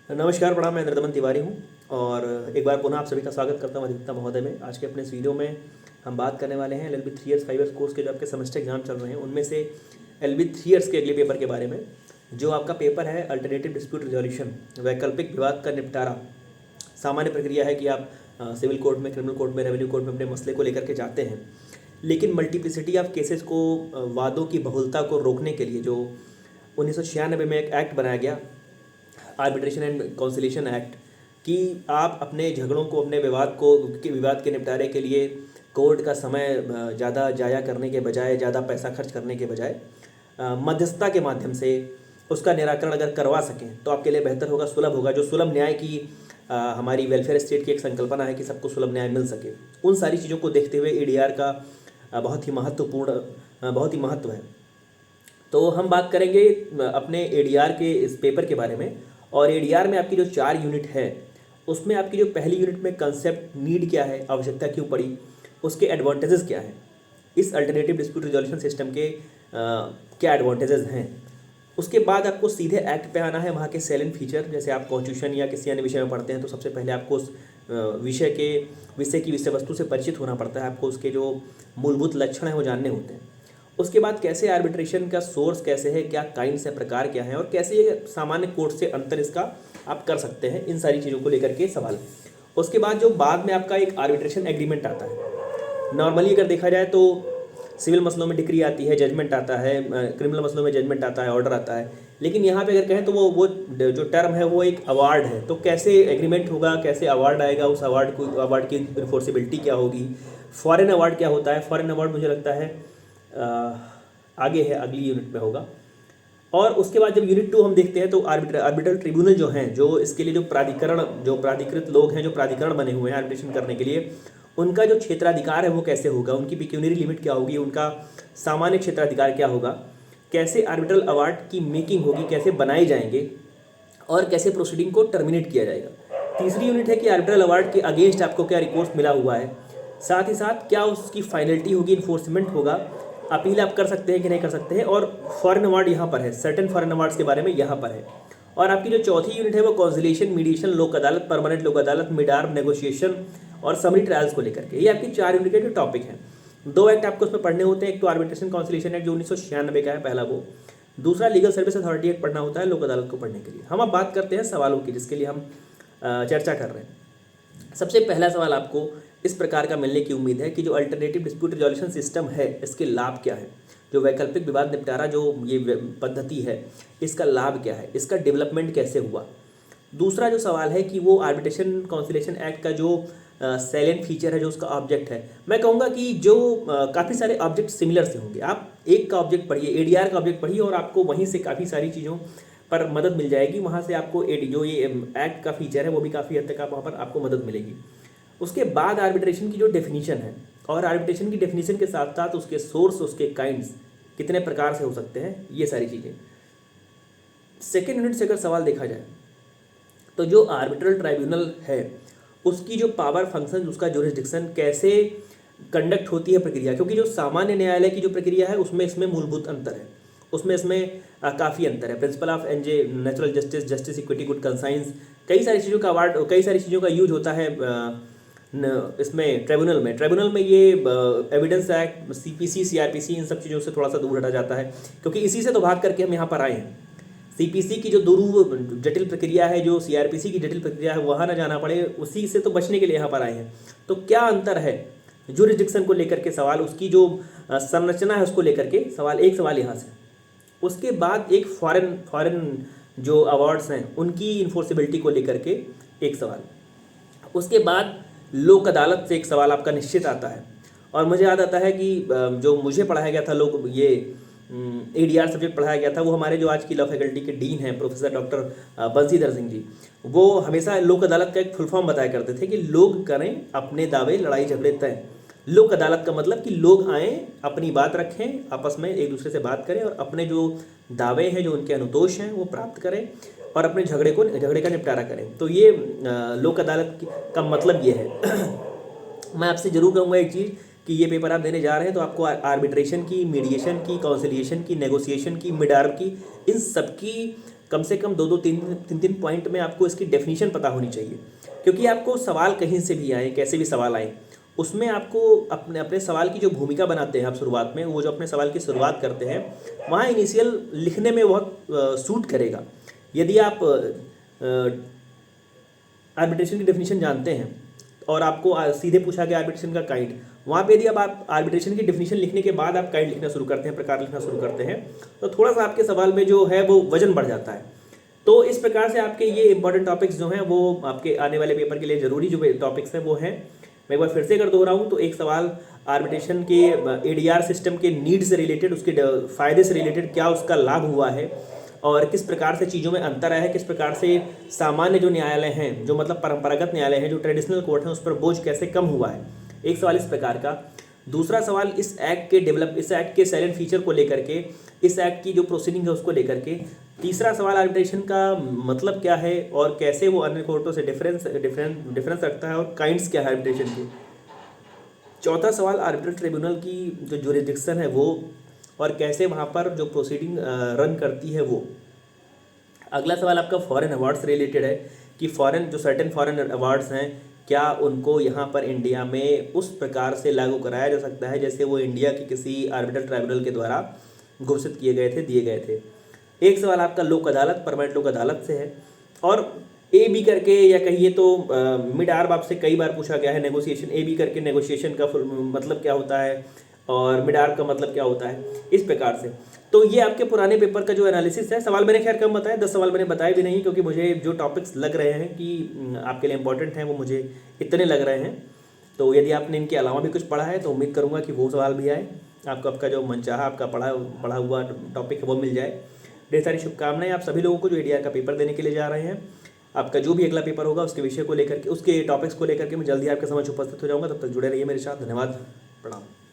नमस्कार, प्रणाम। मैं इंद्रदमन तिवारी हूँ और एक बार पुनः आप सभी का स्वागत करता हूँ अधिवक्ता महोदय में। आज के अपने इस वीडियो में हम बात करने वाले हैं LLB 3 ईयर्स 5 ईयर्स कोर्स के जो आपके सेमेस्टर एग्जाम चल रहे हैं उनमें से LLB 3 ईयर्स के अगले पेपर के बारे में। जो आपका पेपर है अल्टरनेटिव डिस्प्यूट रिजोल्यूशन, वैकल्पिक विवाद का निपटारा। सामान्य प्रक्रिया है कि आप सिविल कोर्ट में, क्रिमिनल कोर्ट में, रेवेन्यू कोर्ट में अपने मसले को लेकर के जाते हैं, लेकिन मल्टीप्लिसिटी ऑफ केसेस को, वादों की बहुलता को रोकने के लिए जो 1996 में एक एक्ट बनाया गया, आर्बिट्रेशन एंड कॉन्सिलेशन एक्ट, कि आप अपने झगड़ों को, अपने विवाद के निपटारे के लिए कोर्ट का समय ज़्यादा जाया करने के बजाय, ज़्यादा पैसा खर्च करने के बजाय मध्यस्थता के माध्यम से उसका निराकरण अगर करवा सकें तो आपके लिए बेहतर होगा, सुलभ होगा। जो सुलभ न्याय की हमारी वेलफेयर स्टेट की एक संकल्पना है कि सबको सुलभ न्याय मिल सके, उन सारी चीज़ों को देखते हुए ADR का बहुत ही महत्व है। तो हम बात करेंगे अपने ADR के इस पेपर के बारे में। और ADR में आपकी जो 4 यूनिट है उसमें आपकी जो पहली यूनिट में कंसेप्ट, नीड क्या है, आवश्यकता क्यों पड़ी, उसके एडवांटेजेस क्या हैं, इस अल्टरनेटिव डिस्प्यूट रिजोल्यूशन सिस्टम के क्या एडवांटेजेस हैं। उसके बाद आपको सीधे एक्ट पे आना है, वहाँ के सेलेंट फीचर। जैसे आप कॉन्स्टिट्यूशन या किसी अन्य विषय में पढ़ते हैं तो सबसे पहले आपको उस विषय वस्तु से परिचित होना पड़ता है, आपको उसके जो मूलभूत लक्षण हैं वो जानने होते हैं। उसके बाद कैसे आर्बिट्रेशन का सोर्स कैसे है, क्या काइंड्स है, प्रकार क्या है, और कैसे ये सामान्य कोर्ट से अंतर इसका आप कर सकते हैं, इन सारी चीज़ों को लेकर के सवाल। उसके बाद जो बाद में आपका एक आर्बिट्रेशन एग्रीमेंट आता है। नॉर्मली अगर देखा जाए तो सिविल मसलों में डिक्री आती है, जजमेंट आता है, क्रिमिनल मसलों में जजमेंट आता है, ऑर्डर आता है, लेकिन यहाँ पे अगर कहें तो वो जो टर्म है वो एक अवार्ड है। तो कैसे एग्रीमेंट होगा, कैसे अवार्ड आएगा, उस अवार्ड की इन्फोर्सिबिलिटी क्या होगी, फॉरेन अवार्ड क्या होता है। फॉरेन अवार्ड मुझे लगता है आगे है, अगली यूनिट में होगा। और उसके बाद जब यूनिट 2 हम देखते हैं तो आर्बिट्रल ट्रिब्यूनल जो हैं, जो इसके लिए जो प्राधिकृत लोग हैं, जो प्राधिकरण बने हुए हैं आर्बिट्रेशन करने के लिए, उनका जो क्षेत्राधिकार है वो कैसे होगा, उनकी पिक्यूनरी लिमिट क्या होगी, उनका सामान्य क्षेत्राधिकार क्या होगा, कैसे आर्बिट्रल अवार्ड की मेकिंग होगी, कैसे बनाए जाएंगे, और कैसे प्रोसीडिंग को टर्मिनेट किया जाएगा। तीसरी यूनिट है कि आर्बिट्रल अवार्ड के अगेंस्ट आपको क्या रिकोर्स मिला हुआ है, साथ ही साथ क्या उसकी फाइनलिटी होगी, इन्फोर्समेंट होगा, अपील आप कर सकते हैं कि नहीं कर सकते हैं। और फॉरेन अवार्ड यहाँ पर है, सर्टेन फॉरेन अवार्ड्स के बारे में यहाँ पर है। और आपकी जो चौथी यूनिट है वो कॉन्सिलेशन, मीडिएशन, लोक अदालत, परमानेंट लोक अदालत, मिड आर्म नेगोशिएशन और समरी ट्रायल्स को लेकर के। ये आपकी 4 यूनिट के जो टॉपिक हैं। 2 एक्ट आपको उसमें पढ़ने होते हैं। एक तो आर्बिट्रेशन कॉन्सिलेशन एक्ट जो 1996 का है, पहला वो। दूसरा लीगल सर्विस अथॉरिटी एक्ट पढ़ना होता है लोक अदालत को पढ़ने के लिए। हम अब बात करते हैं सवालों की, जिसके लिए हम चर्चा कर रहे हैं। सबसे पहला सवाल आपको इस प्रकार का मिलने की उम्मीद है कि जो अल्टरनेटिव डिस्प्यूट रिजोल्यूशन सिस्टम है इसके लाभ क्या है, जो वैकल्पिक विवाद निपटारा जो ये पद्धति है इसका लाभ क्या है, इसका डेवलपमेंट कैसे हुआ। दूसरा जो सवाल है कि वो आर्बिट्रेशन कॉन्सिलेशन एक्ट का जो सैलेंट फीचर है, जो उसका ऑब्जेक्ट है। मैं कहूँगा कि जो काफ़ी सारे ऑब्जेक्ट सिमिलर से होंगे। आप एक का ऑब्जेक्ट पढ़िए, ADR का ऑब्जेक्ट पढ़िए, और आपको वहीं से काफ़ी सारी चीज़ों पर मदद मिल जाएगी। वहाँ से आपको जो ये एक्ट का फीचर है वो भी काफ़ी हद तक वहाँ पर आपको मदद मिलेगी। उसके बाद आर्बिट्रेशन की जो डेफिनीशन है, और आर्बिट्रेशन की डेफिनीशन के साथ साथ उसके सोर्स, उसके काइंड्स कितने प्रकार से हो सकते हैं, ये सारी चीज़ें। सेकेंड यूनिट से अगर सवाल देखा जाए तो जो आर्बिट्रल ट्राइब्यूनल है उसकी जो पावर फंक्शन, उसका जुरिस्डिक्शन, कैसे कंडक्ट होती है प्रक्रिया, क्योंकि जो सामान्य न्यायालय की जो प्रक्रिया है उसमें इसमें मूलभूत अंतर है, इसमें काफ़ी अंतर है। Principle of NJ, natural justice, justice equity, good conscience, कई सारी चीज़ों का यूज होता है इसमें ट्राइब्यूनल में ये एविडेंस एक्ट, CPC, CRPC, इन सब चीज़ों से थोड़ा सा दूर हटा जाता है, क्योंकि इसी से तो भाग करके हम यहाँ पर आए हैं। CPC की जो दुरूह जटिल प्रक्रिया है, जो CRPC की जटिल प्रक्रिया है, वहाँ ना जाना पड़े, उसी से तो बचने के लिए यहाँ पर आए हैं। तो क्या अंतर है जुरिस्डिक्शन को लेकर के सवाल, उसकी जो संरचना है उसको लेकर के सवाल, एक सवाल यहाँ से। उसके बाद एक फॉरेन जो अवार्ड्स हैं उनकी इन्फोर्सिबिलिटी को लेकर के एक सवाल। उसके बाद लोक अदालत से एक सवाल आपका निश्चित आता है। और मुझे याद आता है कि जो मुझे पढ़ाया गया था, ADR सब्जेक्ट पढ़ाया गया था, वो हमारे जो आज की लॉ फैकल्टी के डीन हैं प्रोफेसर डॉक्टर बंसीधर सिंह जी, वो हमेशा लोक अदालत का एक फुल फॉर्म बताया करते थे कि लोग करें अपने दावे, लड़ाई झगड़े तय। लोक अदालत का मतलब कि लोग आएँ, अपनी बात रखें, आपस में एक दूसरे से बात करें और अपने जो दावे हैं, जो उनके अनुतोष हैं, वो प्राप्त करें और अपने झगड़े का निपटारा करें। तो ये लोक अदालत का मतलब ये है। मैं आपसे जरूर कहूँगा एक चीज़ कि ये पेपर आप देने जा रहे हैं तो आपको आर्बिट्रेशन की, मीडिएशन की, कॉन्सिलिएशन की, नेगोशिएशन की, मिड आर्म की, इन सब की कम से कम 2-2 3-3 पॉइंट में आपको इसकी डेफिनेशन पता होनी चाहिए, क्योंकि आपको सवाल कहीं से भी आए, कैसे भी सवाल आए, उसमें आपको अपने अपने सवाल की जो भूमिका बनाते हैं आप शुरुआत में, वो जो अपने सवाल की शुरुआत करते हैं, वहाँ इनिशियल लिखने में बहुत सूट करेगा। यदि आप आर्बिट्रेशन की डेफिनेशन जानते हैं और आपको सीधे पूछा गया आर्बिट्रेशन का काइंड, वहाँ पे यदि अब आप आर्बिट्रेशन की डेफिनेशन लिखने के बाद आप काइंड लिखना शुरू करते हैं, प्रकार लिखना शुरू करते हैं, तो थोड़ा सा आपके सवाल में जो है वो वजन बढ़ जाता है। तो इस प्रकार से आपके ये इंपॉर्टेंट टॉपिक्स जो हैं वो आपके आने वाले पेपर के लिए ज़रूरी जो टॉपिक्स हैं वो हैं। मैं एक बार फिर से अगर दोहराऊँ तो एक सवाल आर्बिट्रेशन के एडीआर सिस्टम के नीड से रिलेटेड, उसके फ़ायदे से रिलेटेड, क्या उसका लाभ हुआ है और किस प्रकार से चीज़ों में अंतर आया है, किस प्रकार से सामान्य जो न्यायालय हैं, जो मतलब परंपरागत न्यायालय हैं, जो ट्रेडिशनल कोर्ट हैं, उस पर बोझ कैसे कम हुआ है, एक सवाल इस प्रकार का। दूसरा सवाल इस एक्ट के साइलेंट फीचर को लेकर के, इस एक्ट की जो प्रोसीडिंग है उसको लेकर के। तीसरा सवाल आर्बिट्रेशन का मतलब क्या है और कैसे वो अन्य कोर्टों से डिफरेंस रखता है और काइंड्स क्या है आर्बिट्रेशन के। चौथा सवाल आर्बिट्रल ट्रिब्यूनल की जो ज्यूरिसडिक्शन है वो, और कैसे वहाँ पर जो प्रोसीडिंग रन करती है वो। अगला सवाल आपका फॉरेन अवार्ड्स रिलेटेड है कि जो सर्टेन फॉरेन अवार्ड्स हैं, क्या उनको यहाँ पर इंडिया में उस प्रकार से लागू कराया जा सकता है जैसे वो इंडिया की किसी आर्बिट्रल ट्राइब्यूनल के द्वारा घोषित किए गए थे, दिए गए थे। एक सवाल आपका लोक अदालत, परमानेंट लोक अदालत से है। और ए बी करके, या कहिए तो मिड आर्म आपसे कई बार पूछा गया है, नेगोशिएशन, ए बी करके नेगोशिएशन का मतलब क्या होता है और मिड आर्म का मतलब क्या होता है, इस प्रकार से। तो ये आपके पुराने पेपर का जो एनालिसिस है। सवाल मैंने खैर कम बताया, 10 सवाल मैंने बताए भी नहीं, क्योंकि मुझे जो टॉपिक्स लग रहे हैं कि आपके लिए इंपॉर्टेंट हैं वो मुझे इतने लग रहे हैं। तो यदि आपने इनके अलावा भी कुछ पढ़ा है तो उम्मीद करूँगा कि वो सवाल भी आए, आपका जो मनचाहा आपका पढ़ा हुआ टॉपिक है वो मिल जाए। ढेर सारी शुभकामनाएं आप सभी लोगों को जो एडीआर का पेपर देने के लिए जा रहे हैं। आपका जो भी अगला पेपर होगा उसके विषय को लेकर के, उसके टॉपिक्स को लेकर के मैं जल्दी आपके समझ उपस्थित हो जाऊँगा। तब तक जुड़े रहिए मेरे साथ। धन्यवाद, प्रणाम।